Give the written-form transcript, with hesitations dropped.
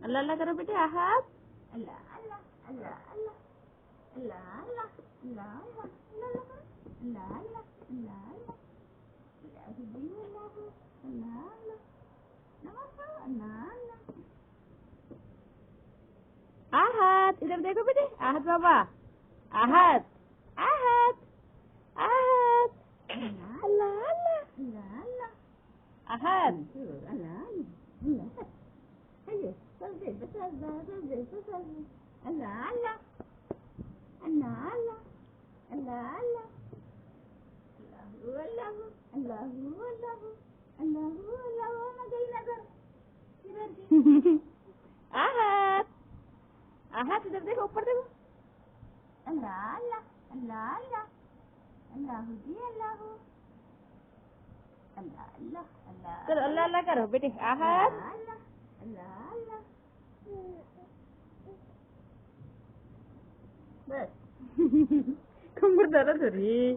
अल्लाह अल्लाह करो बेटे। आहत अल्लाह अल्लाह अल्लाह अल्लाह अल्लाह अल्लाह अल्लाह अल्लाह अल्लाह अल्लाह अल्लाह आहत इधर देखो बेटे। आहत बाबा आहत आहत आहत अल्लाह अल्लाह अल्लाह अल्लाह आहत अल्लाह अल्लाह अल्लाह अल्लाह अल्लाह अल्लाह अल्लाह अल्लाह अल्लाह अल्लाह अल्लाह आहत आहत इधर देखो ऊपर देखो। अल्लाह अल्लाह अल्लाह अल्लाह अल्लाह जी अल्लाह अल्लाह अल्लाह अल्लाह चलो अल्लाह अल्लाह करो बेटे। आहत अल्लाह अल्लाह अल्लाह बस कमर दर्द हो रही है।